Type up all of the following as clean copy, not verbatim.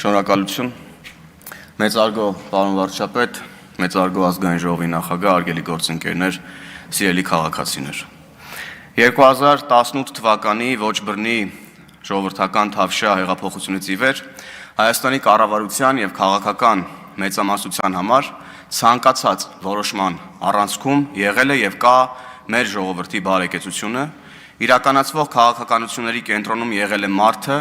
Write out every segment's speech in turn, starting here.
Շնորհակալություն, մեծարգո պարոն վարչապետ, մեծարգո ազգային ժողովի նախագահ, արգելի գործընկերներ, սիրելի քաղաքացիներ։ 2018 թվականի ոչ բռնի ժողովրդական թավշյա հեղափոխությունից ի վեր Հայաստանի կառավարության եւ քաղաքական մեծամասնության համար ցանկացած որոշման առանցքում եղել է եւ կա մեր ժողովրդի բարեկեցությունը, իրականացվող քաղաքականությունների կենտրոնում եղել է մարդը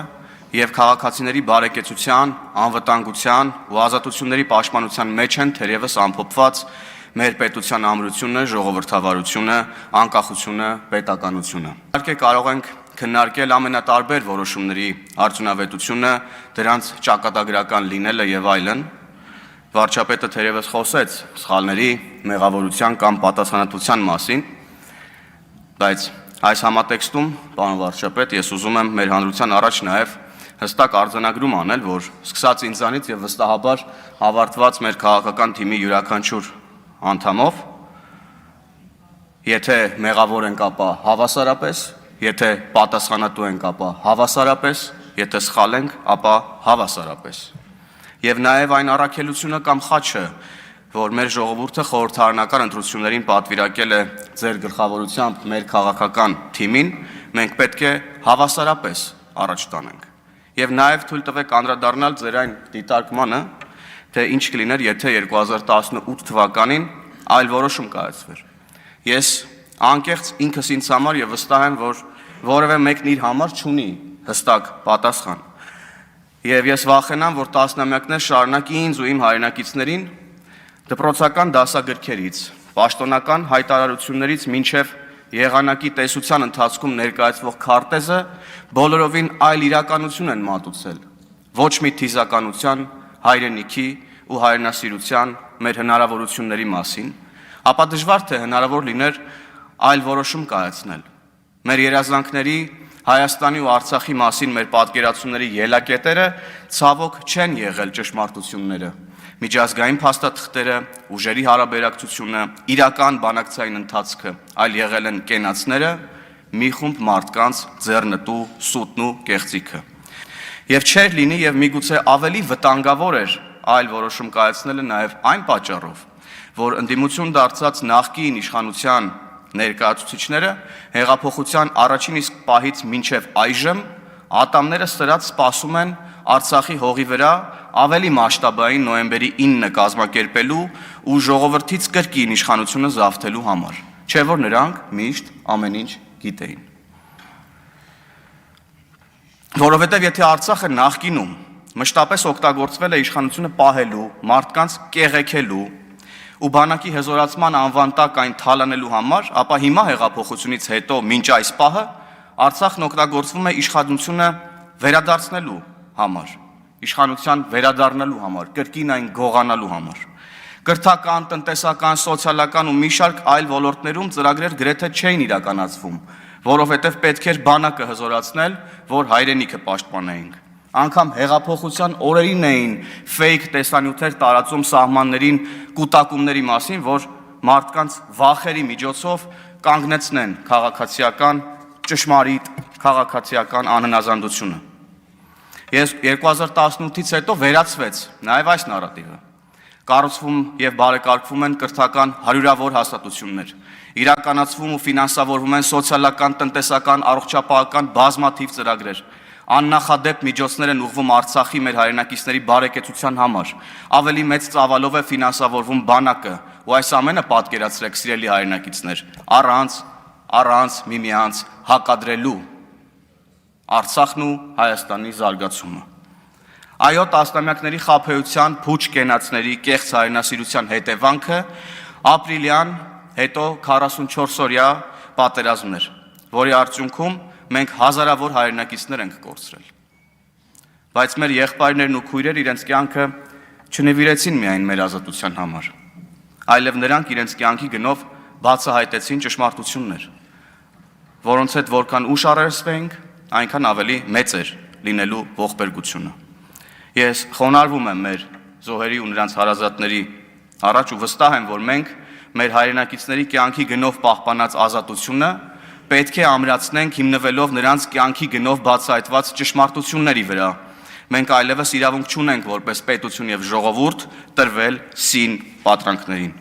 եւ քաղաքացիների բարեկեցության, անվտանգության ու ազատությունների պաշտպանության մեջ են թերևս ամփոփված մեր պետության ամրությունը, ժողովրդավարությունը, անկախությունը, պետականությունը։ Իհարկե կարող ենք քննարկել ամենատարբեր որոշումների արդյունավետությունը, դրանց ճակատագրական լինելը եւ այլն։ Վարչապետը թերևս խոսեց սխալների, մեղավորության կամ պատասխանատվության մասին, բայց այս համատեքստում, պարոն վարչապետ, ես ուզում եմ մեր հանրության առաջ նաեւ հստակ արձանագրում անել, որ սկսած ինձանից եւ վստահաբար ավարտված մեր քաղաքական թիմի յուրաքանչյուր անդամով, եթե մեղավոր ենք, ապա հավասարապես, եթե պատասխանատու ենք, ապա հավասարապես, եթե սխալ ենք, ապա հավասարապես։ Եվ նաեւ այն առաքելությունը կամ խաչը, որ մեր ժողովուրդը խորհրդարանական ընտրություններին պատվիրակել է ձեր գլխավորությամբ մեր քաղաքական թիմին, մենք պետք է հավասարապես առաջ տանենք։ Եվ նաև թույլ տվեք անդրադառնալ ձեր այն դիտարկմանը, թե ինչ կլիներ, եթե 2018 թվականին այլ որոշում կայացվեր։ Ես անկեղծ ինքս ինձ համար եւ վստահ եմ, որ որևէ մեկն իր համար չունի հստակ պատասխան։ Եվ ես վախենամ, որ տասնամյակներ շարունակ ինձ ու իմ հայրենակիցներին դպրոցական դասագրքերից, պաշտոնական հայտարարություններից մինչև եղանակի տեսության ընթացքում ներկայացվող քարտեզը բոլորովին այլ իրականություն են մատուցել։ Ոչ մի թիզականության, հայրենիքի ու հայրենասիրության մեր հնարավորությունների մասին, ապա դժվար թե հնարավոր լիներ այլ որոշում կայացնել։ Մեր երազանքների, Հայաստանի ու Արցախի մասին մեր պատկերացումների ելակետերը ցավոք չեն եղել ճշմարտությունները։ Միջազգային փաստաթղթերը, ուժերի հարաբերակցությունը, իրական բանակցային ընթացքը, այլ եղել են կենացները, մի խումբ մարդկանց ձեռնտու, սուտն ու կեղծիքը։ Եվ չէր լինի եւ միգուցե ավելի վտանգավոր էր այլ որոշում կայացնելը նաեւ այն պատճառով, որ ընդդիմություն դարձած նախկին իշխանության ներկայացուցիչները հեղափոխության առաջին իսկ պահից մինչև այժմ ատամները սրած սպասում են Արցախի հողի վրա ավելի մասշտաբային նոյեմբերի 9-ը կազմակերպելու ու ժողովրդից կրկին իշխանությունը զավթելու համար, չէ՞ որ նրանք միշտ ամեն ինչ գիտեին։ Որովհետև եթե Արցախը նախկինում մշտապես օգտագործվել է իշխանությունը պահելու, մարդկանց կեղեքելու ու բանակի հզորացման անվան տակ այն թալանելու համար, ապա հիմա հեղափոխությունից հետո մինչ այս պահը Արցախն օգտագործվում է իշխանությունը վերադարձնելու համար, իշխանության վերադառնալու համար, կրկին այն գողանալու համար։ Կրթական, տնտեսական, սոցիալական ու մի շարք այլ ոլորտներում ծրագրեր գրեթե չէին իրականացվում, որովհետև պետք էր բանակը հզորացնել, որ հայրենիքը պաշտպանեինք։ Անգամ հեղափոխության օրերին էին ֆեյք տեսանյութեր տարածում սահմաններին կուտակումների մասին, որ մարդկանց վախերի միջոցով կանգնեցնեն քաղաքացիական ճշմարիտ քաղաքացիական անհնազանդությունը։ Ես 2018-ից հետո վերացվեց նաև այս նարատիվը։ Կառուցվում եւ բարեկարգվում են կրթական հարյուրավոր հաստատություններ, իրականացվում ու ֆինանսավորվում են սոցիալական, տնտեսական, առողջապահական բազմաթիվ ծրագրեր, աննախադեպ միջոցներ են ուղղվում Արցախի մեր հայրենակիցների բարեկեցության համար, ավելի մեծ ծավալով է ֆինանսավորվում բանակը, ու այս ամենը պատկերացրեք սիրելի հայրենակիցներ, առանց միմյանց հակադրելու Արցախն ու Հայաստանի զարգացումը։ Այո, տասնամյակների խաբեության, փուչ կենացների, կեղծ հայրենասիրության հետևանքը ապրիլյան հետո 44-օրյա պատերազմն էր, որի արդյունքում մենք հազարավոր հայրենակիցներ ենք կորցրել։ Բայց մեր եղբայրներն ու քույրերը իրենց կյանքը չնվիրեցին միայն մեր ազատության համար, այլև նրանք իրենց կյանքի գնով բացահայտեցին ճշմարտություններ, որոնց հետ որքան ուշ առերեսվեինք, այնքան ավելի մեծ էր լինելու ողբերգությունը։ Ես խոնարհվում եմ մեր զոհերի ու նրանց հարազատների առաջ ու վստահ եմ, որ մենք մեր հայրենակիցների կյանքի գնով պահպանած ազատությունը պետք է ամրացնենք հիմնվելով նրանց կյանքի գնով բացահայտված ճշմարտությունների վրա, մենք այլևս իրավունք չունենք որպես պետություն եւ ժողովուրդ տրվել սին պատրանքներին։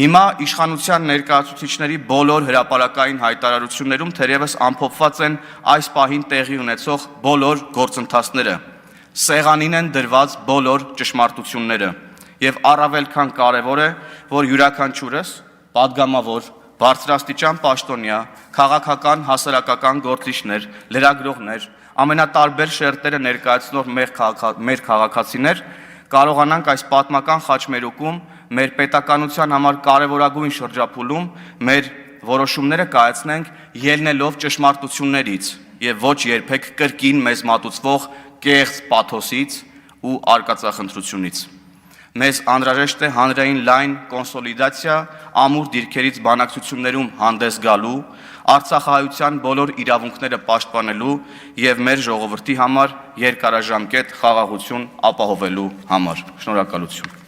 Հիմա իշխանության ներկայացուցիչների բոլոր հրապարակային հայտարարություններում թերևս ամփոփված են այս պահին տեղի ունեցող բոլոր գործընթացները, սեղանին են դրված բոլոր ճշմարտությունները եւ առավել քան կարեւոր է, որ յուրաքանչյուրս падգամավոր, բարձրաստիճան պաշտոնյա, քաղաքական, հասարակական գործիչներ, լրագրողներ, ամենատարբեր շերտերը ներկայացնող մեր քաղաքացիներ կարողանանք այս պատմական խաչմերուկում մեր պետականության համար կարևորագույն շրջափուլում մեր որոշումները կայացնենք ելնելով ճշմարտություններից եւ ոչ երբեք կրկին մեզ մատուցվող կեղծ պաթոսից ու արկածախնդրությունից։ Մեզ անհրաժեշտ է հանրային լայն կոնսոլիդացիա, ամուր դիրքերից բանակցություններում հանդես գալու, Արցախահայության բոլոր իրավունքները պաշտպանելու եւ մեր ժողովրդի համար երկարաժամկետ խաղաղություն ապահովելու համար։ Շնորհակալություն։